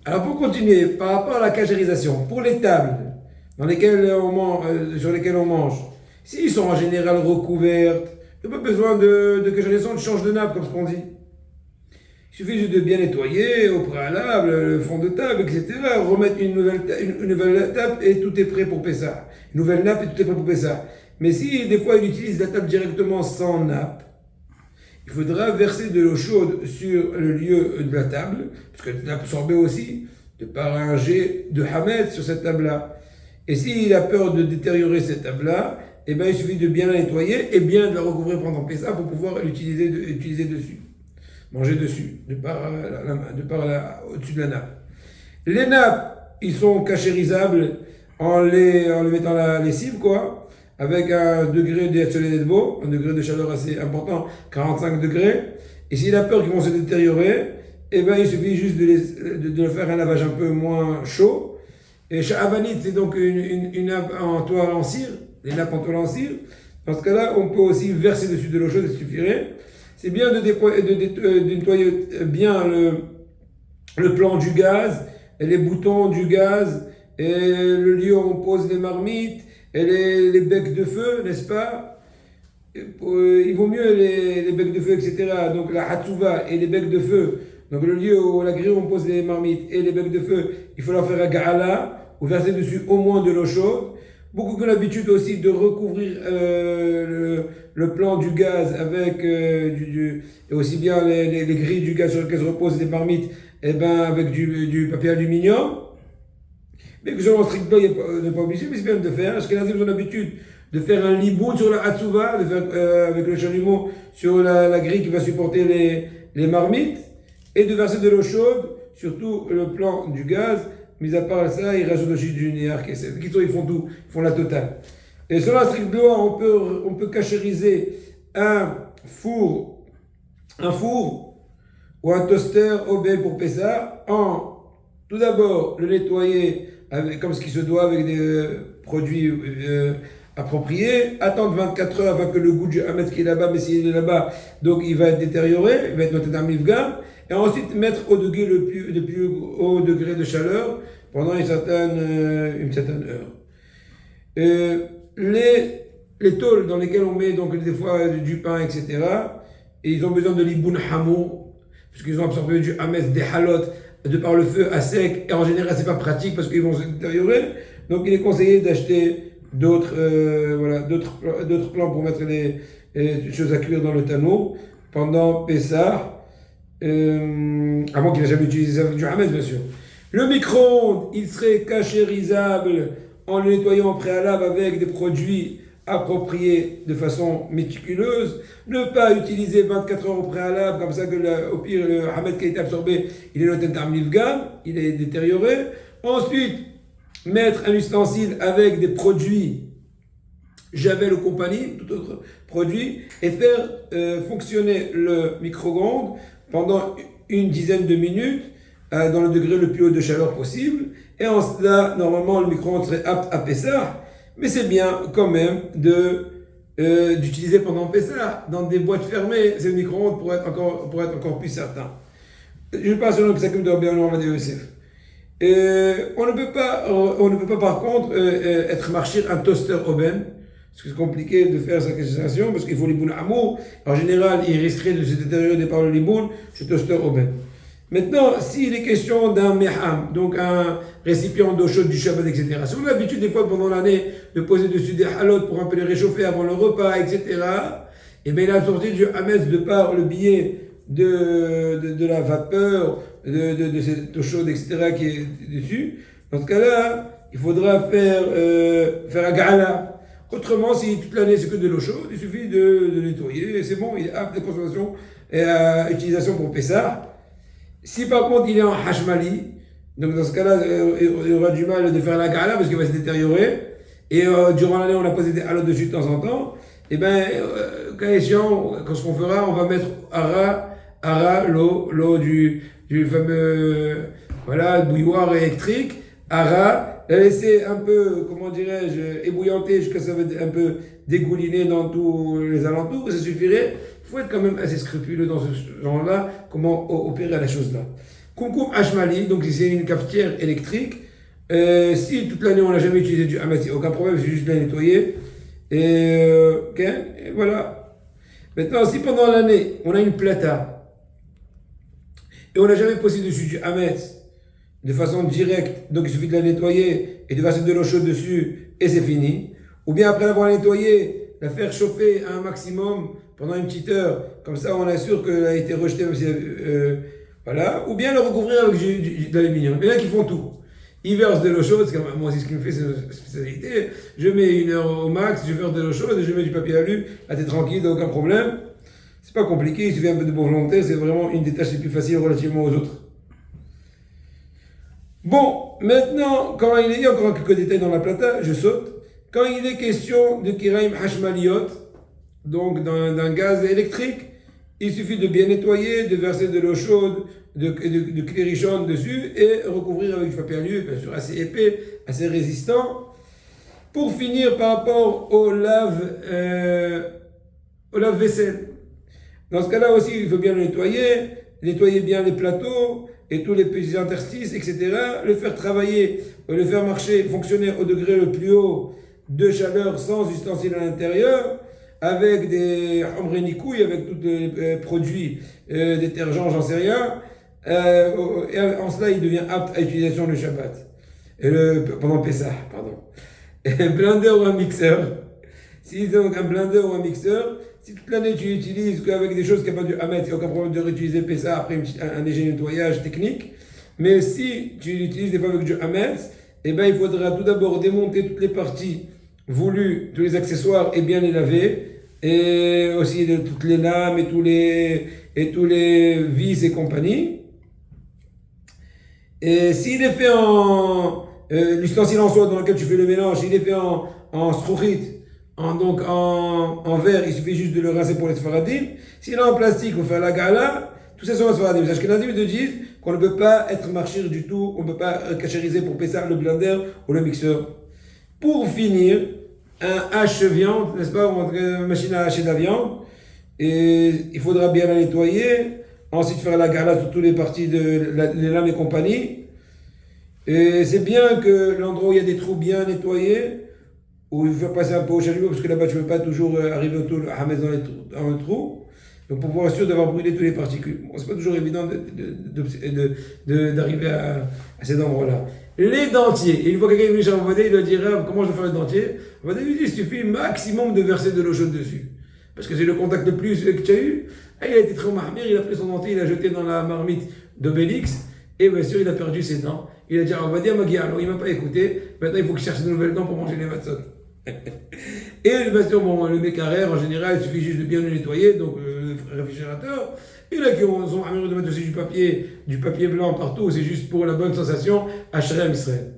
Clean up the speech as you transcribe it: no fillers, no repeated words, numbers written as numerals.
Alors pour continuer, par rapport à la cachérisation, pour les tables dans lesquelles sur lesquelles on mange, s'ils sont en général recouvertes, il n'y a pas besoin de cachérisation, de change de nappe comme ce qu'on dit. Il suffit juste de bien nettoyer au préalable le fond de table, etc. Remettre une nouvelle table et tout est prêt pour Pessah. Une nouvelle nappe et tout est prêt pour Pessah. Mais si des fois il utilise la table directement sans nappe, il faudra verser de l'eau chaude sur le lieu de la table, parce qu'elle est absorbée aussi de par un jet de Hametz sur cette table-là. Et s'il a peur de détériorer cette table-là, eh ben, il suffit de bien la nettoyer et bien de la recouvrir pendant Pessah pour pouvoir l'utiliser utiliser dessus. Manger dessus, au-dessus de la nappe. Les nappes, ils sont cachérisables en les mettant à la lessive, quoi, avec un degré un degré de chaleur assez important, 45 degrés. Et s'il a peur qu'ils vont se détériorer, eh ben, il suffit juste de faire un lavage un peu moins chaud. Et Sha'avanit, c'est donc une nappe en toile en cire, les nappes en toile en cire. Dans ce cas-là, on peut aussi verser dessus de l'eau chaude, ça suffirait. C'est bien de nettoyer bien le plan du gaz, et les boutons du gaz, et le lieu où on pose les marmites, et les becs de feu, n'est-ce pas? Il vaut mieux les becs de feu, etc. Donc la hatsuva et les becs de feu, donc le lieu où la grille où on pose les marmites et les becs de feu, il faut leur faire un ga'ala, ou verser dessus au moins de l'eau chaude. Beaucoup ont l'habitude aussi de recouvrir le plan du gaz avec et aussi bien les grilles du gaz sur lesquelles se reposent les marmites, et ben avec du papier aluminium. Mais que selon strict il n'est pas obligé, mais c'est bien de faire. Parce que là, ils ont l'habitude de faire un liboun sur la hatsuva, de faire avec le chalumeau sur la grille qui va supporter les marmites, et de verser de l'eau chaude, surtout le plan du gaz. Mis à part ça, ils rajoutent aussi du niar, ils font tout, ils font la totale. Et selon la stricte loi, on peut cachériser un four ou un toaster obé pour Pessah tout d'abord le nettoyer comme ce qui se doit avec des produits appropriés, attendre 24 heures avant que le goût du hametz qui est là-bas, mais s'il est là-bas, donc il va être détérioré, il va être noté dans mifgam, et ensuite mettre le plus haut degré de chaleur pendant une certaine heure. Les tôles dans lesquelles on met donc des fois du pain, etc., et ils ont besoin de l'iboun hamour, puisqu'ils ont absorbé du hametz, des halot, de par le feu à sec, et en général c'est pas pratique parce qu'ils vont se détériorer, donc il est conseillé d'acheter d'autres plans pour mettre les choses à cuire dans le tanneau pendant Pessah, avant qu'il n'ait jamais utilisé ça avec du hametz bien sûr. Le micro-ondes, il serait cachérisable en le nettoyant au préalable avec des produits appropriés de façon méticuleuse. Ne pas utiliser 24 heures au préalable, comme ça que au pire le hametz qui a été absorbé, il est noté en mifgam, il est détérioré. Ensuite, mettre un ustensile avec des produits Javel ou compagnie, tout autre produit, et faire fonctionner le micro-ondes pendant une dizaine de minutes dans le degré le plus haut de chaleur possible. Et en cela, normalement, le micro-ondes serait apte à Pessah, mais c'est bien quand même d'utiliser pendant Pessah dans des boîtes fermées, c'est le micro-ondes pour être encore plus certain. Je passe sur le psakim de Rabbi Yochanan Yosef. On ne peut pas par contre être marchir un toaster oben, parce que c'est compliqué de faire sa cachérisation, parce qu'il faut l'iboun amour. En général, il risquerait de se détériorer par le liboun, ce toaster oben. Maintenant, s'il est question d'un meham, donc un récipient d'eau chaude du Shabbat, etc., si on a l'habitude des fois pendant l'année de poser dessus des halot pour un peu les réchauffer avant le repas, etc., et bien il a sorti du hametz de par le biais de la vapeur, de cette eau chaude, etc., qui est dessus. Dans ce cas-là, il faudra faire un gala. Autrement, si toute l'année c'est que de l'eau chaude, il suffit de nettoyer, et c'est bon, il est apte à consommation et à utilisation pour Pessah. Si par contre il est en hashmali, donc dans ce cas-là, il aura du mal de faire la gala parce qu'il va se détériorer, et durant l'année on a posé des halotes dessus de temps en temps, et bien, cas échéant, ce qu'on fera, on va mettre l'eau du fameux bouilloire électrique, la laisser un peu, comment dirais-je, ébouillanter jusqu'à ce que ça va un peu dégouliner dans tous les alentours, et ça suffirait. Il faut être quand même assez scrupuleux dans ce genre-là, comment opérer la chose-là. Kumkum Hashmali, donc c'est une cafetière électrique. Si toute l'année on n'a jamais utilisé du hametz, il n'y a aucun problème, c'est juste de la nettoyer. Et voilà. Maintenant, si pendant l'année on a une plata et on n'a jamais posé dessus du hametz de façon directe, donc il suffit de la nettoyer et de verser de l'eau chaude dessus et c'est fini. Ou bien après l'avoir nettoyée, la faire chauffer à un maximum pendant une petite heure, comme ça on est sûr qu'elle a été rejetée, même si, voilà. Ou bien le recouvrir avec de l'aluminium. Il y en a qui font tout. Ils versent de l'eau chaude, c'est comme moi aussi ce qui me fait, c'est une spécialité. Je mets 1 heure au max, je verse de l'eau chaude et je mets du papier alu, là t'es tranquille, aucun problème. C'est pas compliqué, il suffit un peu de bonne volonté, c'est vraiment une des tâches les plus faciles relativement aux autres. Bon, maintenant, quand il y a encore quelques détails dans la plata, je saute. Quand il est question de Kiraim Hashmaliot, donc d'un gaz électrique, il suffit de bien nettoyer, de verser de l'eau chaude, de clairichon dessus et recouvrir avec du papier alu, bien sûr assez épais, assez résistant. Pour finir, par rapport au lave-vaisselle. Dans ce cas-là aussi, il faut bien le nettoyer bien les plateaux et tous les petits interstices, etc. Le faire travailler, le faire marcher, fonctionner au degré le plus haut de chaleur sans ustensiles à l'intérieur, avec des omrenikouilles, avec tous les produits détergents, j'en sais rien. Et en cela, il devient apte à l'utilisation le Shabbat. Pendant Pessah, pardon. Un blender ou un mixeur. Si donc un blender ou un mixeur, si toute l'année tu utilises qu'avec des choses qui n'ont pas du hametz, il n'y a aucun problème de réutiliser Pessah après un léger nettoyage technique. Mais si tu l'utilises des fois avec du hametz, eh ben, il faudra tout d'abord démonter toutes les parties voulues, tous les accessoires et bien les laver. Et aussi toutes les lames et tous les vis et compagnie. Et s'il est fait l'ustensile en soi dans lequel tu fais le mélange, s'il est fait en srouchit, donc en verre, il suffit juste de le rincer pour les sfaradim. S'il est en plastique, il faut faire la gala. Tout ça sont les sfaradim. Les ashkenazim te disent qu'on ne peut pas être marchir du tout, on ne peut pas cachériser pour Pessah le blender ou le mixeur. Pour finir, un hache-viande, n'est-ce pas, une machine à hacher de la viande, et il faudra bien la nettoyer, ensuite faire la gala sur toutes les parties les lames et compagnie. Et c'est bien que l'endroit où il y a des trous bien nettoyés, où il faut passer un peu au chalumeau, parce que là-bas tu ne peux pas toujours arriver au tout à mettre dans le trou. Donc pour pouvoir être sûr d'avoir brûlé toutes les particules. Bon, c'est pas toujours évident d'arriver à ces endroits-là. Les dentiers. Et une fois que quelqu'un est venu chez Ravadé, il doit dire comment je vais faire le dentier. Ravadé lui dit il suffit maximum de verser de l'eau chaude dessus. Parce que c'est le contact le plus que tu as eu. Et il a été très mahmir, il a pris son dentier, il l'a jeté dans la marmite d'Obélix. Et bien sûr, il a perdu ses dents. Il a dit Ravadé à Magia. Alors il ne m'a pas écouté. Maintenant, il faut qu'il cherche de nouvelles dents pour manger les matzot. Et bien sûr, le mécarère, en général, il suffit juste de bien le nettoyer, donc le réfrigérateur. Il y en a qui ont amélioré de mettre aussi du papier blanc partout, c'est juste pour la bonne sensation. Ashrem Israël.